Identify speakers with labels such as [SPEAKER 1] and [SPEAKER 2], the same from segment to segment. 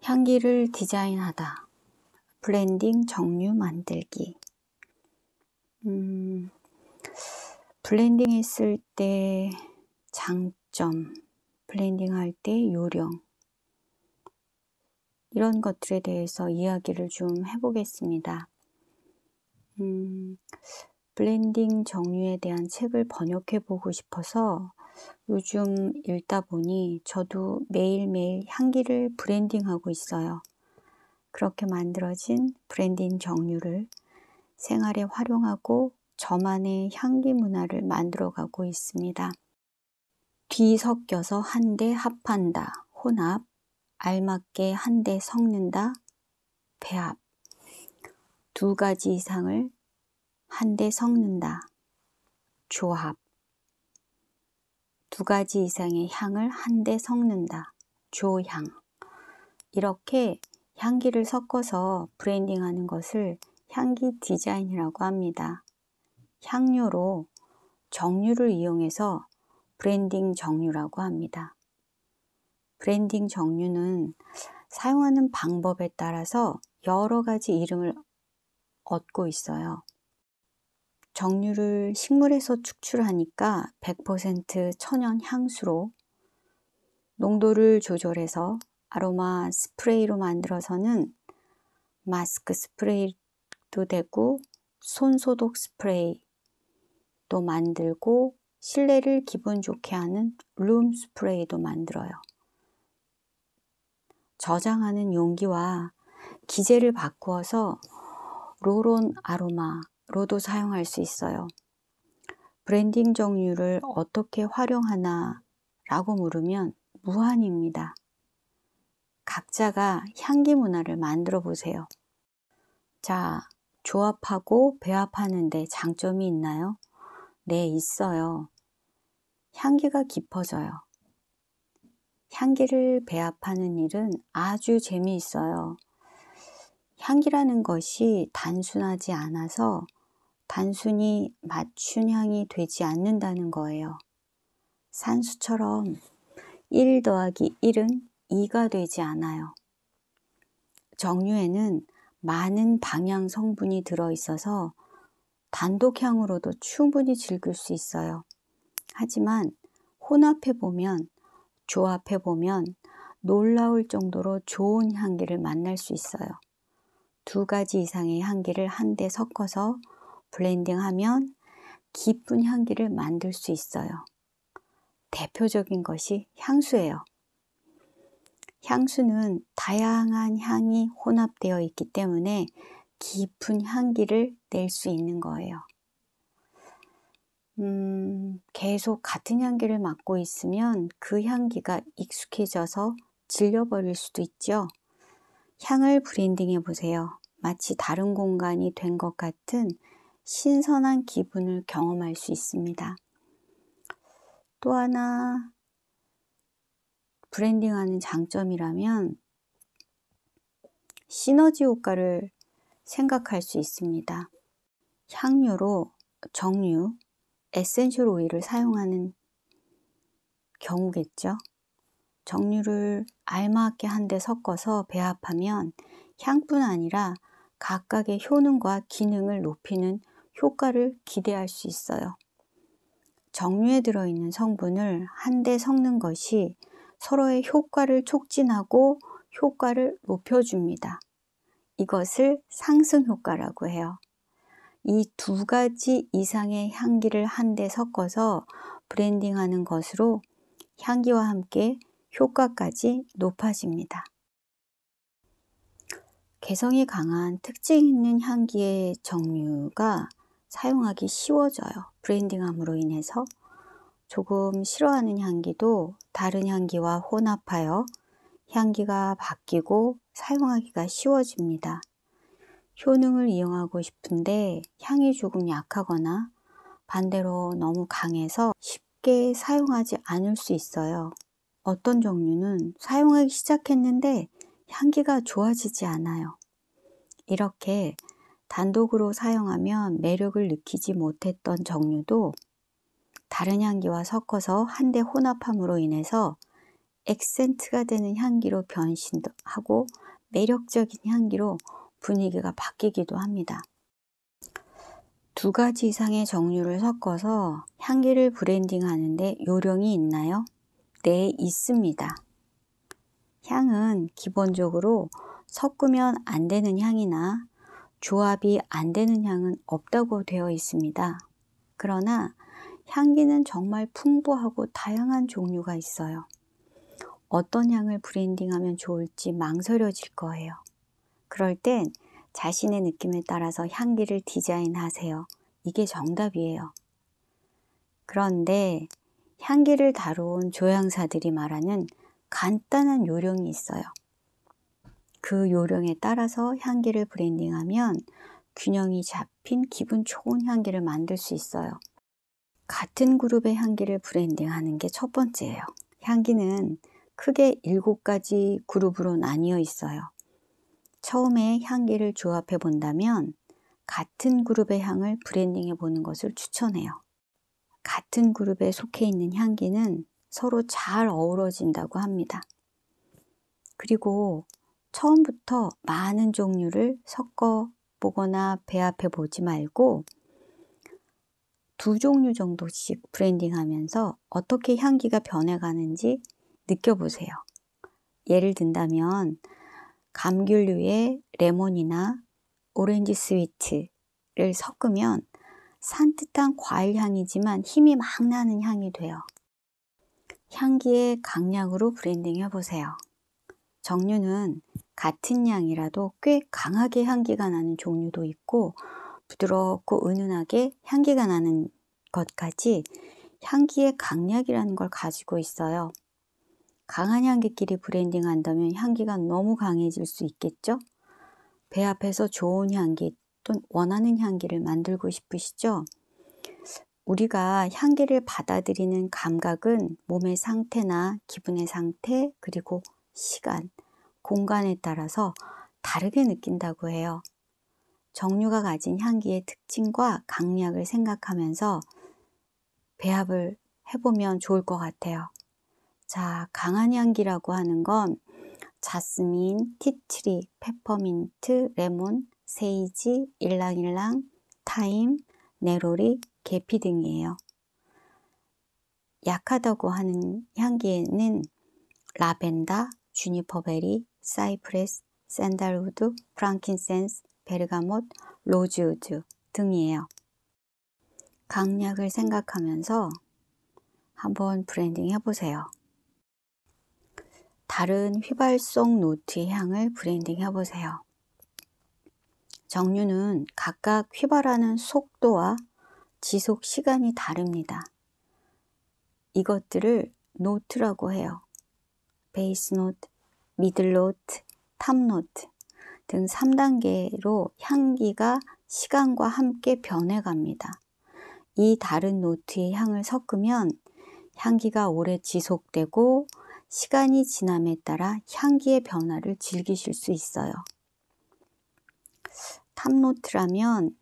[SPEAKER 1] 향기를 디자인하다. 블렌딩 정류 만들기. 블렌딩 했을 때 장점, 블렌딩 할 때 요령, 이런 것들에 대해서 이야기를 좀 해보겠습니다. 블렌딩 정류에 대한 책을 번역해 보고 싶어서 요즘 읽다 보니 저도 매일매일 향기를 브랜딩하고 있어요. 그렇게 만들어진 브랜딩 정류를 생활에 활용하고 저만의 향기 문화를 만들어가고 있습니다. 뒤섞여서 한데 합한다, 혼합, 알맞게 한데 섞는다, 배합, 두 가지 이상을 한데 섞는다, 조합, 두 가지 이상의 향을 한데 섞는다, 조향. 이렇게 향기를 섞어서 브랜딩하는 것을 향기 디자인이라고 합니다. 향료로 정류를 이용해서 브랜딩 정류라고 합니다. 브랜딩 정류는 사용하는 방법에 따라서 여러 가지 이름을 얻고 있어요. 정류를 식물에서 축출하니까 100% 천연 향수로, 농도를 조절해서 아로마 스프레이로 만들어서는 마스크 스프레이도 되고 손소독 스프레이도 만들고 실내를 기분 좋게 하는 룸 스프레이도 만들어요. 저장하는 용기와 기재를 바꾸어서 롤온 아로마로도 사용할 수 있어요. 브랜딩 정류를 어떻게 활용하나 라고 물으면 무한입니다. 각자가 향기 문화를 만들어 보세요. 자, 조합하고 배합하는데 장점이 있나요? 네, 있어요. 향기가 깊어져요. 향기를 배합하는 일은 아주 재미있어요. 향기라는 것이 단순하지 않아서 단순히 맞춘 향이 되지 않는다는 거예요. 산수처럼 1 더하기 1은 2가 되지 않아요. 정류에는 많은 방향 성분이 들어있어서 단독향으로도 충분히 즐길 수 있어요. 하지만 혼합해보면, 조합해보면 놀라울 정도로 좋은 향기를 만날 수 있어요. 두 가지 이상의 향기를 한데 섞어서 블렌딩하면 깊은 향기를 만들 수 있어요. 대표적인 것이 향수예요. 향수는 다양한 향이 혼합되어 있기 때문에 깊은 향기를 낼 수 있는 거예요. 계속 같은 향기를 맡고 있으면 그 향기가 익숙해져서 질려버릴 수도 있죠. 향을 브랜딩해 보세요. 마치 다른 공간이 된 것 같은 신선한 기분을 경험할 수 있습니다. 또 하나 브랜딩하는 장점이라면 시너지 효과를 생각할 수 있습니다. 향료로 정류, 에센셜 오일을 사용하는 경우겠죠. 정류를 알맞게 한데 섞어서 배합하면 향뿐 아니라 각각의 효능과 기능을 높이는 효과를 기대할 수 있어요. 정류에 들어있는 성분을 한데 섞는 것이 서로의 효과를 촉진하고 효과를 높여줍니다. 이것을 상승 효과라고 해요. 이 두 가지 이상의 향기를 한데 섞어서 브랜딩하는 것으로 향기와 함께 효과까지 높아집니다. 개성이 강한 특징 있는 향기의 정류가 사용하기 쉬워져요. 브랜딩함으로 인해서 조금 싫어하는 향기도 다른 향기와 혼합하여 향기가 바뀌고 사용하기가 쉬워집니다. 효능을 이용하고 싶은데 향이 조금 약하거나 반대로 너무 강해서 쉽게 사용하지 않을 수 있어요. 어떤 종류는 사용하기 시작했는데 향기가 좋아지지 않아요. 이렇게 단독으로 사용하면 매력을 느끼지 못했던 정류도 다른 향기와 섞어서 한데 혼합함으로 인해서 액센트가 되는 향기로 변신도 하고 매력적인 향기로 분위기가 바뀌기도 합니다. 2가지 이상의 종류를 섞어서 향기를 브랜딩하는데 요령이 있나요? 네, 있습니다. 향은 기본적으로 섞으면 안 되는 향이나 조합이 안 되는 향은 없다고 되어 있습니다. 그러나 향기는 정말 풍부하고 다양한 종류가 있어요. 어떤 향을 브랜딩하면 좋을지 망설여질 거예요. 그럴 땐 자신의 느낌에 따라서 향기를 디자인하세요. 이게 정답이에요. 그런데 향기를 다룬 조향사들이 말하는 간단한 요령이 있어요. 그 요령에 따라서 향기를 브랜딩하면 균형이 잡힌 기분 좋은 향기를 만들 수 있어요. 같은 그룹의 향기를 브랜딩하는 게 첫 번째예요. 향기는 크게 7가지 그룹으로 나뉘어 있어요. 처음에 향기를 조합해 본다면 같은 그룹의 향을 브랜딩해 보는 것을 추천해요. 같은 그룹에 속해 있는 향기는 서로 잘 어우러진다고 합니다. 그리고 처음부터 많은 종류를 섞어 보거나 배합해 보지 말고 2종류 정도씩 브랜딩하면서 어떻게 향기가 변해가는지 느껴보세요. 예를 든다면 감귤류의 레몬이나 오렌지 스위트를 섞으면 산뜻한 과일 향이지만 힘이 막 나는 향이 돼요. 향기의 강약으로 브랜딩 해보세요. 정류는 같은 양이라도 꽤 강하게 향기가 나는 종류도 있고 부드럽고 은은하게 향기가 나는 것까지 향기의 강약이라는 걸 가지고 있어요. 강한 향기끼리 브랜딩 한다면 향기가 너무 강해질 수 있겠죠? 배합해서 좋은 향기 또는 원하는 향기를 만들고 싶으시죠? 우리가 향기를 받아들이는 감각은 몸의 상태나 기분의 상태, 그리고 시간, 공간에 따라서 다르게 느낀다고 해요. 정류가 가진 향기의 특징과 강약을 생각하면서 배합을 해보면 좋을 것 같아요. 자, 강한 향기라고 하는 건 자스민, 티트리, 페퍼민트, 레몬, 세이지, 일랑일랑, 타임, 네로리, 계피 등이에요. 약하다고 하는 향기에는 라벤더, 주니퍼베리, 사이프레스, 샌달우드, 프랑킨센스, 베르가못, 로즈우드 등이에요. 강약을 생각하면서 한번 브랜딩 해보세요. 다른 휘발성 노트의 향을 브랜딩 해보세요. 정류는 각각 휘발하는 속도와 지속 시간이 다릅니다. 이것들을 노트라고 해요. 베이스 노트, 미들 노트, 탑 노트 등 3단계로 향기가 시간과 함께 변해갑니다. 이 다른 노트의 향을 섞으면 향기가 오래 지속되고 시간이 지남에 따라 향기의 변화를 즐기실 수 있어요. 탑노트라면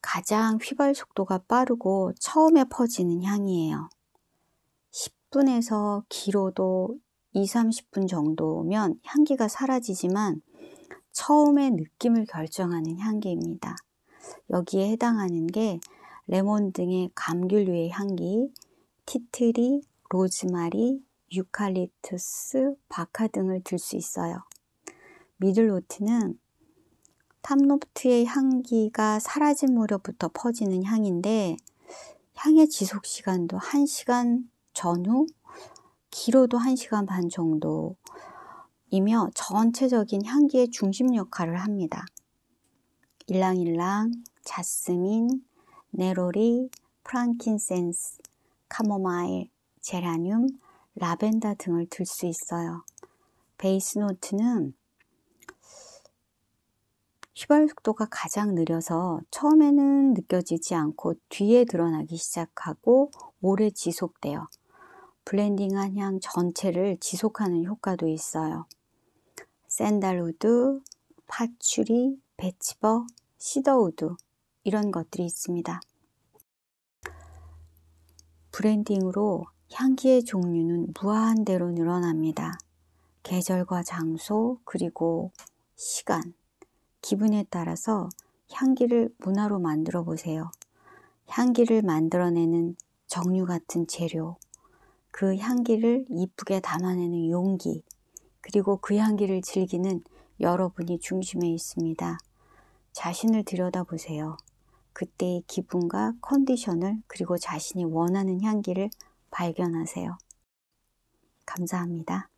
[SPEAKER 1] 가장 휘발 속도가 빠르고 처음에 퍼지는 향이에요. 10분에서 길어도 20-30분 정도면 향기가 사라지지만 처음의 느낌을 결정하는 향기입니다. 여기에 해당하는 게 레몬 등의 감귤류의 향기, 티트리, 로즈마리, 유칼립투스, 바카 등을 들 수 있어요. 미들노트는 탑노트의 향기가 사라진 무렵부터 퍼지는 향인데 향의 지속 시간도 1시간 전후, 길어도 1시간 반 정도이며 전체적인 향기의 중심 역할을 합니다. 일랑일랑, 자스민, 네로리, 프랑킨센스, 카모마일, 제라늄, 라벤더 등을 들 수 있어요. 베이스 노트는 휘발 속도가 가장 느려서 처음에는 느껴지지 않고 뒤에 드러나기 시작하고 오래 지속돼요. 블렌딩한 향 전체를 지속하는 효과도 있어요. 샌달우드, 파추리, 배치버, 시더우드 이런 것들이 있습니다. 브랜딩으로 향기의 종류는 무한대로 늘어납니다. 계절과 장소, 그리고 시간, 기분에 따라서 향기를 문화로 만들어 보세요. 향기를 만들어내는 정류 같은 재료, 그 향기를 이쁘게 담아내는 용기, 그리고 그 향기를 즐기는 여러분이 중심에 있습니다. 자신을 들여다보세요. 그때의 기분과 컨디션을, 그리고 자신이 원하는 향기를 발견하세요. 감사합니다.